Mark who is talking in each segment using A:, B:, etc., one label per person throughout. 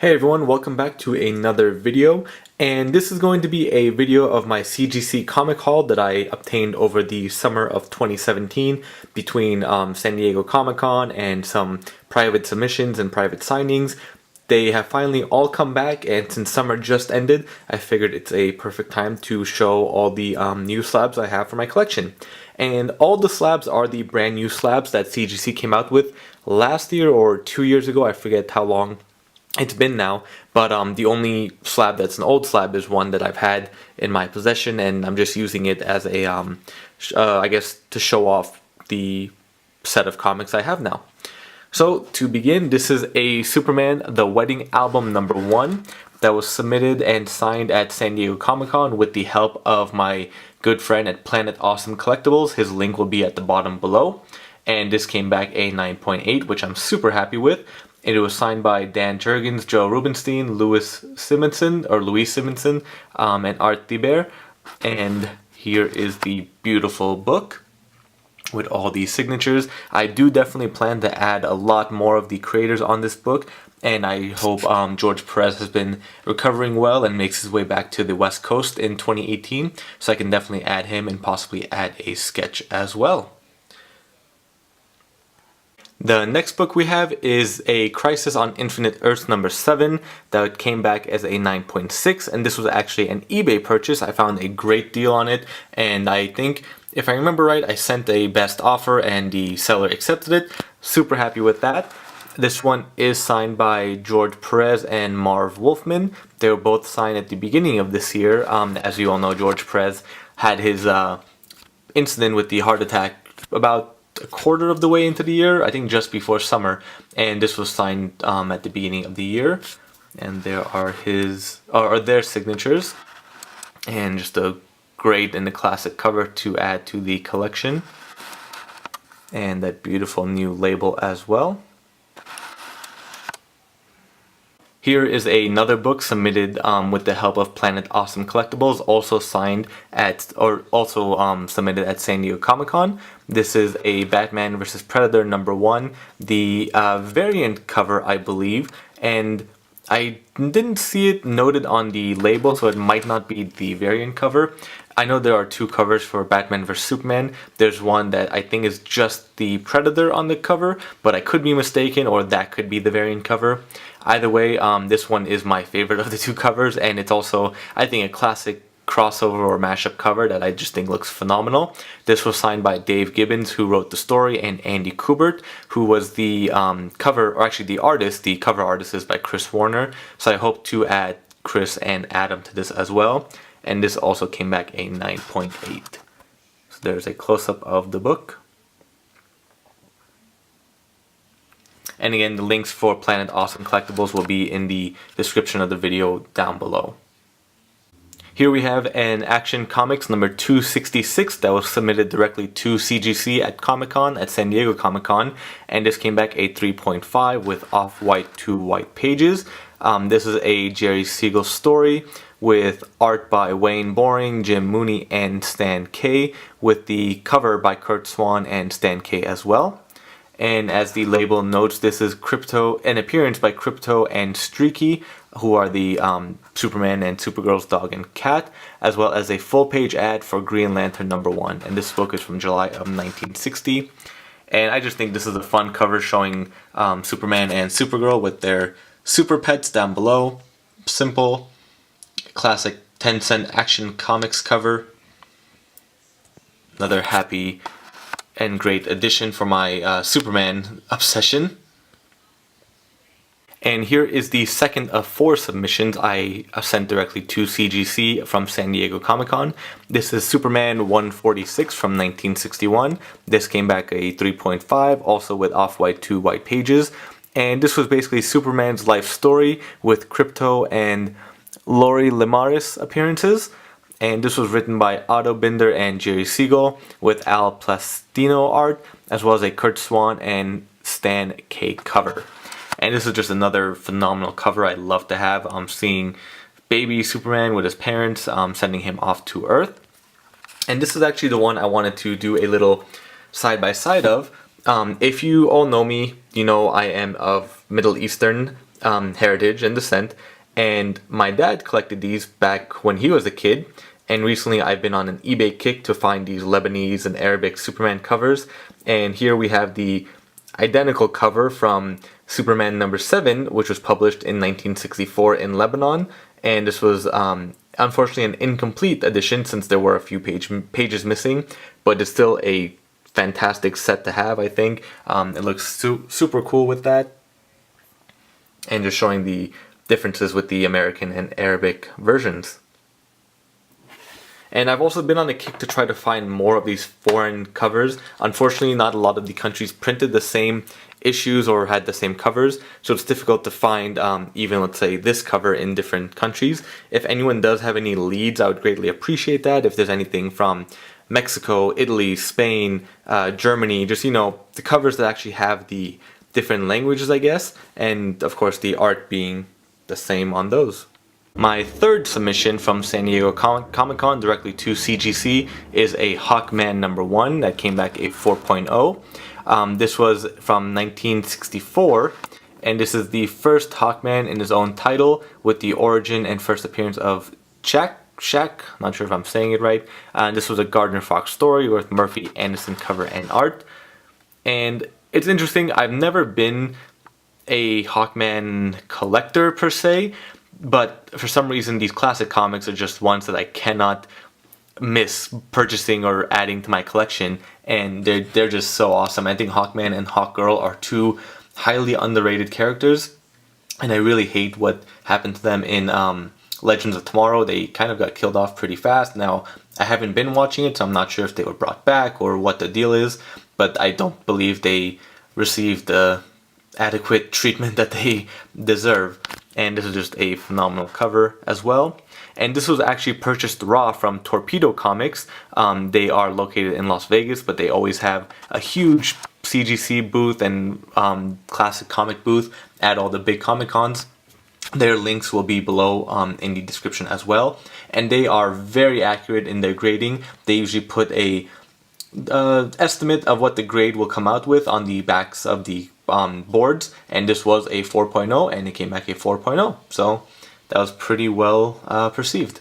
A: Hey everyone, welcome back to another video, and this is going to be a video of my CGC comic haul that I obtained over the summer of 2017 between San Diego Comic-Con and some private submissions and private signings. They have finally all come back, and since summer just ended, I figured it's a perfect time to show all the new slabs I have for my collection. And all the slabs are the brand new slabs that CGC came out with last year or 2 years ago, I forget how long it's been now, but the only slab that's an old slab is one that I've had in my possession, and I'm just using it as a, I guess, to show off the set of comics I have now. So to begin, this is a Superman The Wedding Album #1 that was submitted and signed at San Diego Comic-Con with the help of my good friend at PlanetAwesomeCollectibles. His link will be at the bottom below. And this came back a 9.8, which I'm super happy with. And it was signed by Dan Jurgens, Joe Rubenstein, Louis Simonson, and Art Thibert. And here is the beautiful book with all these signatures. I do definitely plan to add a lot more of the creators on this book, and I hope George Perez has been recovering well and makes his way back to the West Coast in 2018, so I can definitely add him and possibly add a sketch as well. The next book we have is a Crisis on Infinite Earths #7 that came back as a 9.6, and this was actually an eBay purchase. I found a great deal on it, and I think, if I remember right, I sent a best offer and the seller accepted it. Super happy with that. This one is signed by George Perez and Marv Wolfman. They were both signed at the beginning of this year. As you all know, George Perez had his incident with the heart attack about a quarter of the way into the year, I think just before summer, and this was signed at the beginning of the year. And there are their signatures, and just a great and a classic cover to add to the collection, and that beautiful new label as well. Here is another book submitted with the help of PlanetAwesomeCollectibles, also signed at, or also submitted at San Diego Comic-Con. This is a Batman vs. Predator #1, the variant cover, I believe, and I didn't see it noted on the label, so it might not be the variant cover. I know there are two covers for Batman vs. Superman. There's one that I think is just the Predator on the cover, but I could be mistaken, or that could be the variant cover. Either way, this one is my favorite of the two covers, and it's also, I think, a classic crossover or mashup cover that I just think looks phenomenal. This was signed by Dave Gibbons, who wrote the story, and Andy Kubert, who was the cover, or actually the artist. The cover artist is by Chris Warner, so I hope to add Chris and Adam to this as well. And this also came back a 9.8. So there's a close-up of the book. And again, the links for Planet Awesome Collectibles will be in the description of the video down below. Here we have an Action Comics #266 that was submitted directly to CGC at Comic-Con, at San Diego Comic-Con, and this came back a 3.5 with off-white to white pages. This is a Jerry Siegel story with art by Wayne Boring, Jim Mooney, and Stan K, with the cover by Kurt Swan and Stan K as well. And as the label notes, this is an appearance by Crypto and Streaky, who are the Superman and Supergirl's dog and cat, as well as a full-page ad for Green Lantern #1. And this book is from July of 1960. And I just think this is a fun cover showing Superman and Supergirl with their super pets down below. Simple, classic 10-cent Action Comics cover. Another happy and great addition for my Superman obsession. And here is the second of 4 submissions I sent directly to CGC from San Diego Comic-Con. This is Superman 146 from 1961. This came back a 3.5, also with off-white to white pages. And this was basically Superman's life story with Crypto and Lori Lemaris appearances. And this was written by Otto Binder and Jerry Siegel with Al Plastino art, as well as a Kurt Swan and Stan K cover. And this is just another phenomenal cover I love to have. I'm seeing baby Superman with his parents sending him off to Earth. And this is actually the one I wanted to do a little side-by-side of. If you all know me, you know I am of Middle Eastern heritage and descent. And my dad collected these back when he was a kid. And recently I've been on an eBay kick to find these Lebanese and Arabic Superman covers. And here we have the identical cover from Superman number 7, which was published in 1964 in Lebanon. And this was unfortunately an incomplete edition since there were a few pages missing. But it's still a fantastic set to have, I think. It looks super cool with that. And just showing the differences with the American and Arabic versions. And I've also been on a kick to try to find more of these foreign covers. Unfortunately, not a lot of the countries printed the same issues or had the same covers, so it's difficult to find even, let's say, this cover in different countries. If anyone does have any leads, I would greatly appreciate that. If there's anything from Mexico, Italy, Spain, Germany, just, you know, the covers that actually have the different languages, I guess, and of course the art being the same on those. My third submission from San Diego Comic-Con directly to CGC is a Hawkman number 1 that came back a 4.0. This was from 1964, and this is the first Hawkman in his own title with the origin and first appearance of Shaq, not sure if I'm saying it right. This was a Gardner Fox story with Murphy Anderson cover and art. And it's interesting, I've never been a Hawkman collector per se, but for some reason these classic comics are just ones that I cannot miss purchasing or adding to my collection, and they're just so awesome. I think Hawkman and Hawkgirl are two highly underrated characters, and I really hate what happened to them in Legends of Tomorrow. They kind of got killed off pretty fast. Now, I haven't been watching it, so I'm not sure if they were brought back or what the deal is, but I don't believe they received the adequate treatment that they deserve. And this is just a phenomenal cover as well. And this was actually purchased raw from Torpedo Comics. They are located in Las Vegas, but they always have a huge CGC booth and classic comic booth at all the big Comic Cons. Their links will be below in the description as well. And they are very accurate in their grading. They usually put a estimate of what the grade will come out with on the backs of the boards, and this was a 4.0 and it came back a 4.0, so that was pretty well perceived.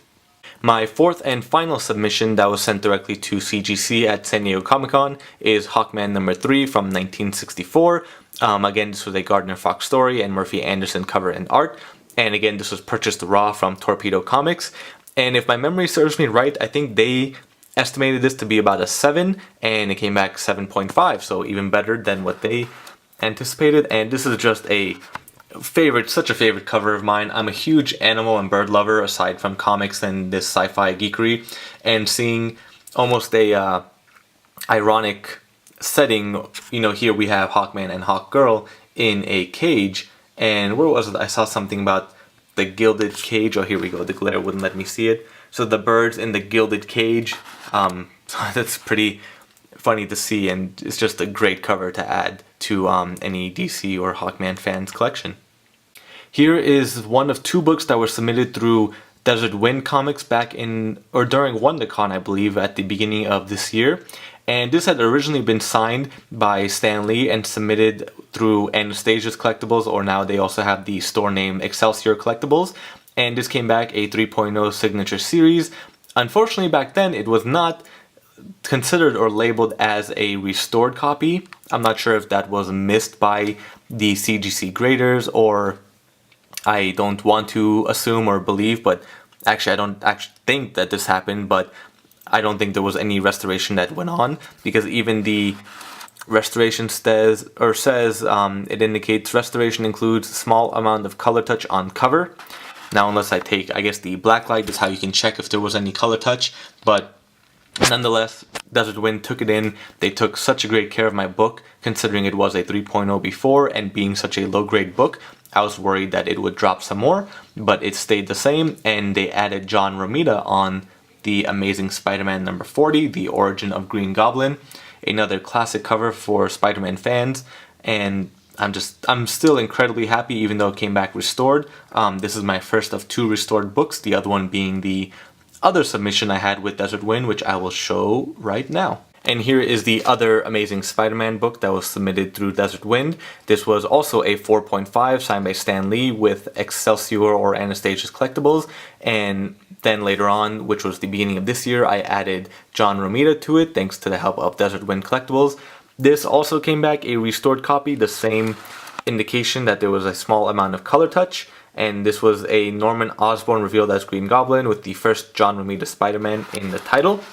A: My fourth and final submission that was sent directly to CGC at San Diego Comic-Con is Hawkman number 3 from 1964. Again, this was a Gardner Fox story and Murphy Anderson cover and art, and again this was purchased raw from Torpedo Comics. And if my memory serves me right, I think they estimated this to be about a 7 and it came back 7.5, so even better than what they anticipated. And this is just a favorite, such a favorite cover of mine. I'm a huge animal and bird lover aside from comics and this sci-fi geekery, and seeing almost a ironic setting, you know, here we have Hawkman and Hawkgirl in a cage, and where was it? I saw something about the gilded cage. Oh, here we go, the glare wouldn't let me see it. So the birds in the gilded cage, that's pretty funny to see, and it's just a great cover to add to any DC or Hawkman fans collection. Here is one of 2 books that were submitted through Desert Wind Comics back in, or during WonderCon, I believe, at the beginning of this year. And this had originally been signed by Stan Lee and submitted through Anastasia's Collectibles, or now they also have the store name Excelsior Collectibles. And this came back a 3.0 signature series. Unfortunately, back then it was not considered or labeled as a restored copy. I'm not sure if that was missed by the CGC graders, or I don't want to assume or believe, but actually I don't actually think that this happened, but I don't think there was any restoration that went on, because even the restoration says it indicates restoration includes small amount of color touch on cover. Now, unless I take, I guess the black light is how you can check if there was any color touch, but nonetheless, Desert Wind took it in. They took such a great care of my book, considering it was a 3.0 before, and being such a low-grade book, I was worried that it would drop some more, but it stayed the same, and they added John Romita on the Amazing Spider-Man number 40, The Origin of Green Goblin, another classic cover for Spider-Man fans, and I'm still incredibly happy, even though it came back restored. This is my first of 2 restored books, the other one being the other submission I had with Desert Wind, which I will show right now. And here is the other Amazing Spider-Man book that was submitted through Desert Wind. This was also a 4.5 signed by Stan Lee with Excelsior or Anastasia's Collectibles. And then later on, which was the beginning of this year, I added John Romita to it thanks to the help of Desert Wind Collectibles. This also came back a restored copy, the same indication that there was a small amount of color touch. And this was a Norman Osborn revealed as Green Goblin with the first John Romita Spider-Man in the title.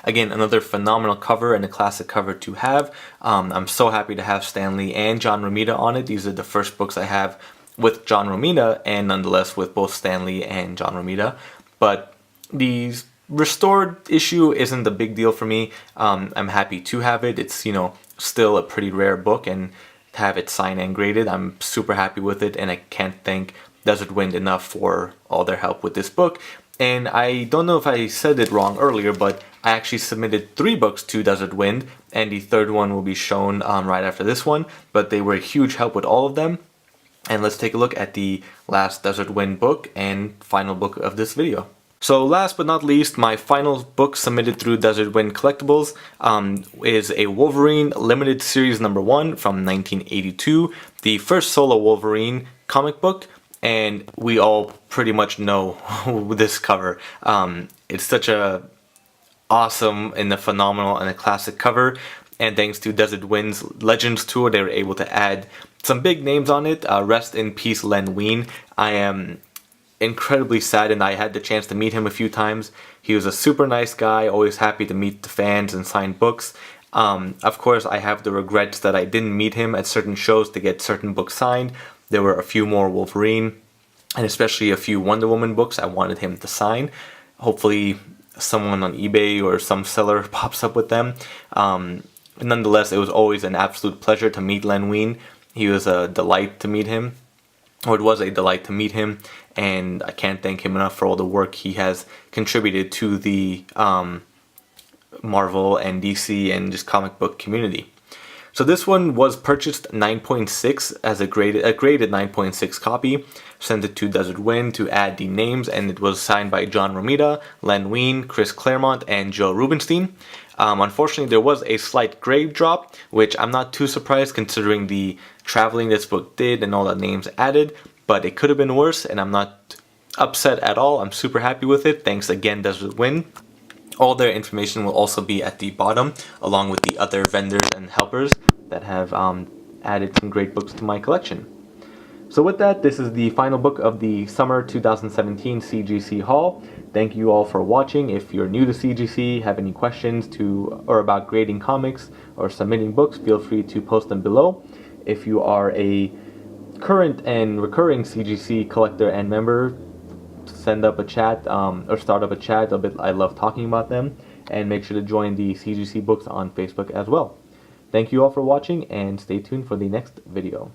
A: Again, another phenomenal cover and a classic cover to have. I'm so happy to have Stan Lee and John Romita on it. These are the first books I have with John Romita, and nonetheless with both Stan Lee and John Romita. But the restored issue isn't the big deal for me. I'm happy to have it. It's, you know, still a pretty rare book, and to have it signed and graded, I'm super happy with it, and I can't thank Desert Wind enough for all their help with this book. And I don't know if I said it wrong earlier, but I actually submitted 3 books to Desert Wind, and the third one will be shown right after this one, but they were a huge help with all of them. And let's take a look at the last Desert Wind book and final book of this video. So last but not least, my final book submitted through Desert Wind Collectibles is a Wolverine Limited Series number 1 from 1982, the first solo Wolverine comic book. And we all pretty much know this cover. It's such a awesome and a phenomenal and a classic cover. And thanks to Desert Wind's Legends Tour, they were able to add some big names on it. Rest in peace, Len Wein. I am incredibly saddened. I had the chance to meet him a few times. He was a super nice guy, always happy to meet the fans and sign books. Of course, I have the regrets that I didn't meet him at certain shows to get certain books signed. There were a few more Wolverine, and especially a few Wonder Woman books I wanted him to sign. Hopefully someone on eBay or some seller pops up with them. Nonetheless, it was always an absolute pleasure to meet Len Wein. He was a delight to meet him, or it was a delight to meet him, and I can't thank him enough for all the work he has contributed to the Marvel and DC and just comic book community. So this one was purchased 9.6 as a graded 9.6 copy, sent it to Desert Wind to add the names, and it was signed by John Romita, Len Wein, Chris Claremont, and Joe Rubinstein. Unfortunately, there was a slight grade drop, which I'm not too surprised considering the traveling this book did and all the names added, but it could have been worse, and I'm not upset at all. I'm super happy with it. Thanks again, Desert Wind. All their information will also be at the bottom, along with the other vendors and helpers that have added some great books to my collection. So with that, this is the final book of the summer 2017 CGC haul. Thank you all for watching. If you're new to CGC, have any questions or about grading comics or submitting books, feel free to post them below. If you are a current and recurring CGC collector and member, send up a chat or start up a chat. I love talking about them, and make sure to join the CGC books on Facebook as well. Thank you all for watching, and stay tuned for the next video.